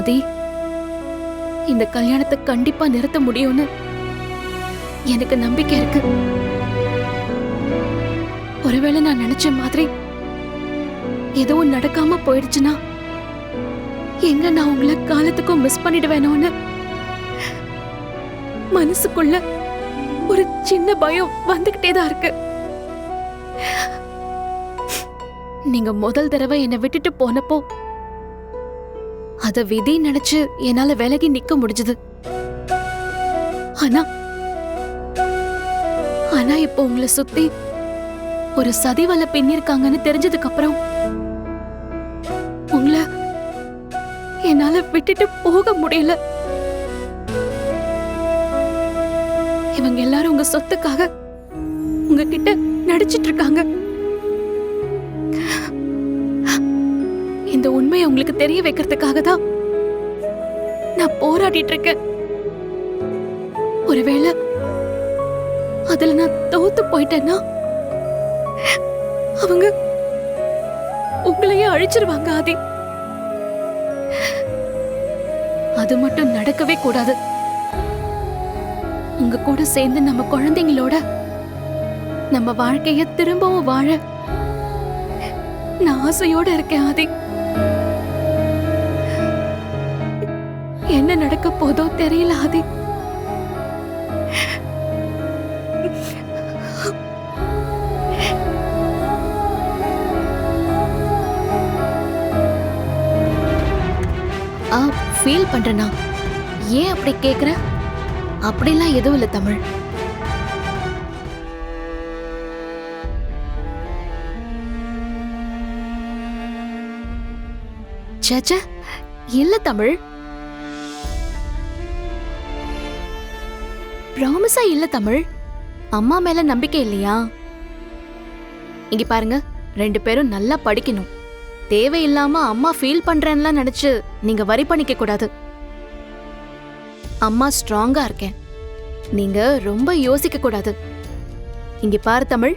ஆதி, இந்த கல்யாணத்தை கண்டிப்பா நிறுத்த முடியும்னு எனக்கு நம்பிக்கை இருக்கு. ஒருவேளை நான் நினைச்ச மாதிரி எதுவும் நடக்காம போயிடுச்சுன்னா எங்க நான் உங்களை காலத்துக்கும் மிஸ் பண்ணிடுவேனோன்னு மனசுக்குள்ள ஒரு சின்ன பயம் வந்துகிட்டே தான் இருக்கு. நீங்க முதல் தடவை என்னை விட்டுட்டு போனப்போ அத விதி நினைச்சு என்னால விலகி நிக்க முடிஞ்சது. ஆனா ஆனா இப்போ உங்களை சுத்தி ஒரு சதிவலை பின்னிருக்காங்கன்னு தெரிஞ்சதுக்கு அப்புறம் உங்களை என்னால விட்டுட்டு போக முடியல. இவங்க எல்லாரும் உங்க சொத்துக்காக உங்ககிட்ட நடிச்சிட்டு இருக்காங்க. இந்த உண்மையை உங்களுக்கு தெரிய வைக்கிறதுக்காக தான் நான் போராடிட்டு இருக்கேன். ஒருவேளை அதுல நான் தோத்து போயிட்டேன்னா அவங்க உங்களையே அழிச்சிருவாங்க ஆதி. அது மட்டும் நடக்கவே கூடாது. உங்க கூட சேர்ந்து நம்ம குழந்தைங்களோட நம்ம வாழ்க்கைய திரும்பவும் வாழ நான் ஆசையோட இருக்கேன் ஆதி. என்ன நடக்க போதோ தெரியல ஆதி. ஃபீல் பண்றேனா? ஏன் அப்படி கேக்குற? அப்படிலாம் எதுவும் இல்ல தமிழ். சேச்சே இல்ல தமிழ். ப்ராமிஸா இல்ல தமிழ். அம்மா மேல நம்பிக்கை இல்லையா? இங்க பாருங்க, 2 பேரும் நல்லா படிக்கணும். தேவையில்லாம அம்மா ஃபீல் பண்றேன்லாம் நினைச்சு நீங்க வரி பண்ணிக்க கூடாது. அம்மா ஸ்ட்ராங்கா இருக்கேன், நீங்க ரொம்ப யோசிக்க கூடாது. இங்க பாரு தமிழ்,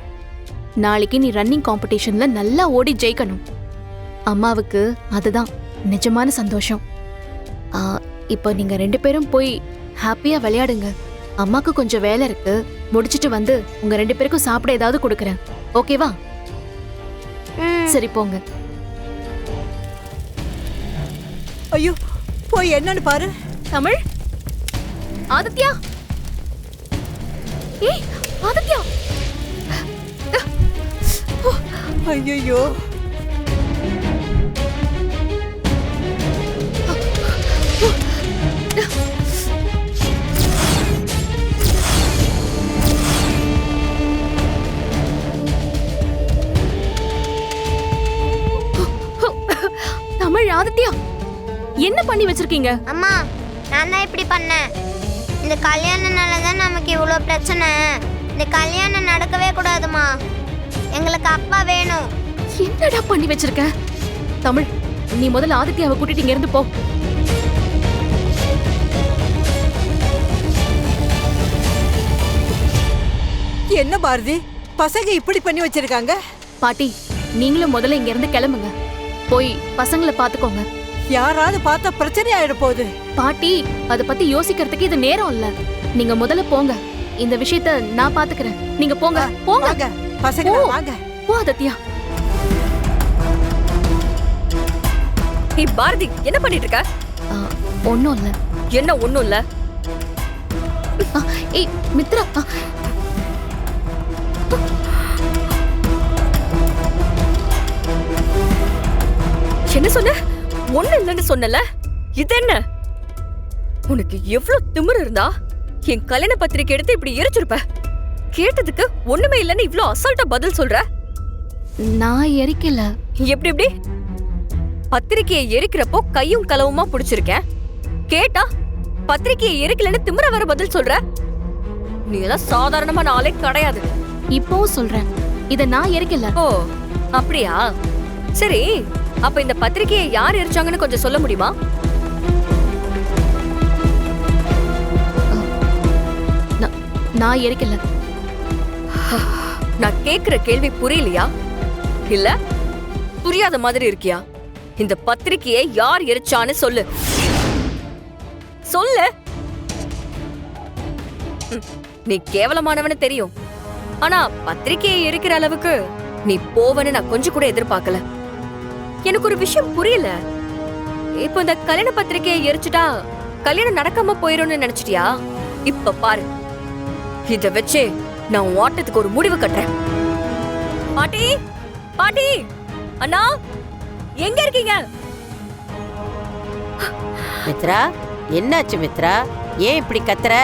நாளைக்கு நீ ரன்னிங் காம்படிஷன்ல நல்லா ஓடி ஜெயிக்கணும். அம்மாவுக்கு அதுதான் நிஜமான சந்தோஷம். இப்போ நீங்க 2 பேரும் போய் ஹாப்பியா விளையாடுங்க. அம்மாக்கு கொஞ்சம் வேலை இருக்கு, முடிச்சிட்டு வந்து உங்க 2 பேருக்கும் சாப்பிட ஏதாவது கொடுக்கறேன். ஓகேவா? சரி போங்க. ஐயோ, போய் என்னன்னு பாரு. தமிழ், ஆதித்யா, ஏய் ஆதித்யா. ஐயோ, தமிழ், ஆதித்யா, என்ன பண்ணி வச்சிருக்கீங்க? அம்மா, நான் தான் இப்படி பண்ணேன். இந்த கல்யாணனால தான் நமக்கு இவ்வளோ பிரச்சனை. இந்த கல்யாணம் நடக்கவே கூடாதுமா. எங்களுக்கு அப்பா வேணும். என்னடா பண்ணி வச்சிருக்க? தமிழ், நீ முதல்ல ஆதித்யாவை கூட்டிட்டு இங்க இருந்து போ. என்ன பாரதி, பசங்க இப்படி பண்ணி வச்சிருக்காங்க? பாட்டி, நீங்களும் முதல்ல இங்க இருந்து கிளம்புங்க. போய் பசங்களை பாத்துக்கோங்க. யாராவது பார்த்தா பிரச்சனை ஆயிட போகுது. பாட்டி, அத பத்தி யோசிக்கிறதுக்கு இது நேரம் இல்ல. நீங்க முதல்ல போங்க. இந்த விஷயத்த நான் பாத்துக்கிறேன். நீங்க போங்க போங்க. பசங்க வாங்க. போ ஆதித்யா. ஏய் பாரதி, என்ன பண்ணிட்டு இருக்க? ஒண்ணும் இல்ல. என்ன ஒண்ணும் இல்ல? ஏய் மித்ரா, என்ன சொன்ன? ஒண்ணு இல்லன்னு சொன்னல? இது என்ன? உனக்கு எவ்வளவு திமிரு இருந்தா என் கல்யாண பத்திரிக்கை எடுத்து இப்படி எரிச்சிருப்ப. கேட்டதுக்கு ஒண்ணுமே இல்லன்னு இவ்ளோ அசால்ட்டா பதில் சொல்ற. நான் எரிக்கல. எப்படி எப்படி? பத்திரிக்கையை எரிக்கிறப்போ கையும் களவுமா புடிச்சிருக்கேன். கேட்டா பத்திரிக்கையை எரிக்கலன்னு திமிர வர பதில் சொல்ற. நீ எல்லாம் சாதாரணமான ஆளே கிடையாது. இப்பவும் சொல்றேன், இத நான் எரிக்கல. ஓ அப்படியா? சரி, அப்ப இந்த பத்திரிக்கையை யார் எரிச்சாங்கன்னு கொஞ்சம் சொல்ல முடியுமா? நான் எரிக்கல. நான் கேக்குற கேள்வி புரியலையா? இல்ல புரியாத மாதிரி இருக்கியா? இந்த பத்திரிக்கையை யார் எரிச்சான்னு சொல்லு. சொல்லு. நீ கேவலமானவனு தெரியும். ஆனா பத்திரிக்கையை எரிக்கிற அளவுக்கு நீ போவன்னு நான் கொஞ்சம் கூட எதிர்பார்க்கல. எனக்கு ஒரு விஷயம் புரியல. இப்போ இந்த கல்யாண பத்திரிக்கையை எரிச்சுட்டா கல்யாணம் நடக்காம போயிரும்னு நினைச்சிட்டியா? இப்ப பாரு, இத வச்சே நான் ஓட்டத்துக்கு ஒரு முடிவு கட்டுறேன். பாட்டி, பாட்டி, அண்ணா, எங்க இருக்கீங்க? மித்ரா, என்னாச்சு மித்ரா? ஏன் இப்படி கத்துற?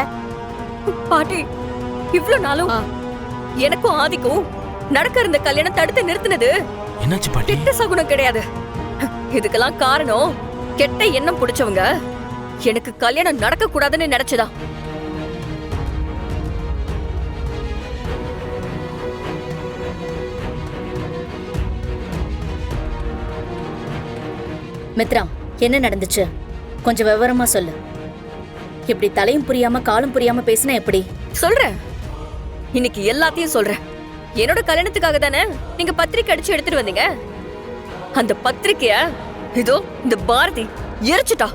பாட்டி, இவ்ளோ நாளும் எனக்கும் ஆதிக்கும் நடக்க இருந்த கல்யாணம் தடுத்து நிறுத்தினது என்னாச்சு பாட்டி? கெட்ட சகுனம் கிடையாது. இதுக்கெல்லாம் காரணம் கெட்ட எண்ணம் பிடிச்சவங்க எனக்கு கல்யாணம் நடக்க கூடாதுன்னு நினைச்சதா. மித்ரா, என்ன நடந்துச்சு? கொஞ்சம் விவரமா சொல்லு. இப்படி தலையும் புரியாம காலும் புரியாம பேசினா எப்படி? சொல்றேன், இன்னைக்கு எல்லாத்தையும் சொல்றேன். என்னோட கல்யாணத்துக்காக தானே நீங்க பத்திரிக்கை அடிச்சு எடுத்துட்டு வந்தீங்க. அந்த பத்திரிக்கைய இதோ இந்த பாரதி எரிச்சுட்டா.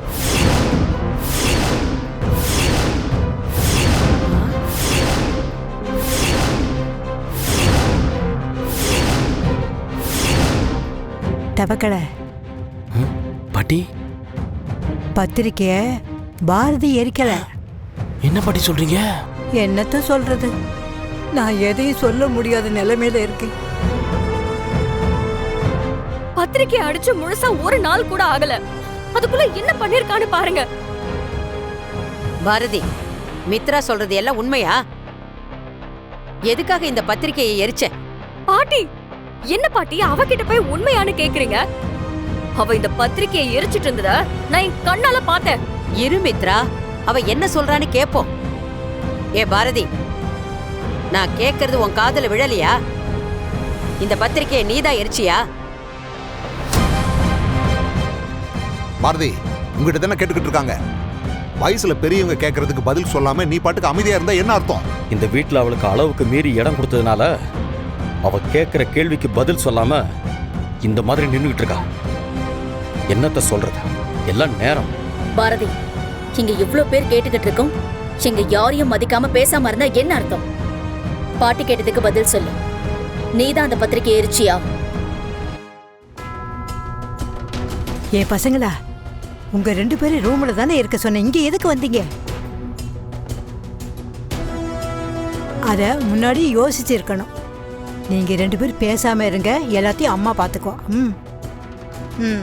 தவக்கல பாட்டி, பத்திரிக்கைய பாரதி எரிக்கல. என்ன பாட்டி சொல்றீங்க? என்னத்த சொல்றது? நான் எதையும் சொல்ல முடியாத நிலைமையில இருக்கேன். பத்திரிக்கை அடிச்சு முழுசா ஒரு நாள் கூட ஆகல. அதுக்குள்ள என்ன பண்ணிருக்கான்னு பாருங்க. பாரதி, மித்ரா சொல்றது எல்லாம் உண்மையா? எதுக்காக இந்த பத்திரிக்கையை எரிச்ச? பாட்டி, என்ன பாட்டி அவகிட்ட போய் உண்மையானு கேக்குறீங்க? அவ இந்த பத்திரிக்கையை எரிச்சிட்டு இருந்தத நான் என் கண்ணால பார்த்தேன். இரு மித்ரா, அவ என்ன சொல்றான்னு கேப்போம். ஏ பாரதி, நான் கேக்குறது உன் காதுல விழலையா? இந்த பத்திரிக்கையை நீதான் எரிச்சியா? பாரதி, உங்ககிட்ட தானே கேட்டுக்கிட்டு இருக்காங்க. வயசுல பெரியவங்க கேட்கறதுக்கு பதில் சொல்லாம நீ பாட்டுக்கு அமைதியா இருந்தா என்ன அர்த்தம்? இந்த வீட்டுல அவளுக்கு அளவுக்கு மீறி இடம் கொடுத்ததுனால அவ கேட்கிற கேள்விக்கு பதில் சொல்லாம இந்த மாதிரி நின்னுகிட்டு இருக்கா. என்னத்த சொல்றது? எல்லாம் நேரம். பாரதி, இங்க இவ்ளோ பேர் கேட்டுக்கிட்டு இருக்கோம். இங்க யாரையும் மதிக்காம பேசாம இருந்தா என்ன அர்த்தம்? பாட்டி கேட்டதுக்கு பதில் சொல்லு. நீதான் அந்த பத்திரிக்கை எரிச்சியா? ஏ பசங்களா, உங்க 2 பேரும் ரூம்ல தானே இருக்க சொன்னேன். இங்க எதுக்கு வந்தீங்க? அத முன்னாடி யோசிச்சிருக்கணும். நீங்க 2 பேரும் பேசாம இருங்க, எல்லாத்தையும் அம்மா பாத்துக்கோ. ம்.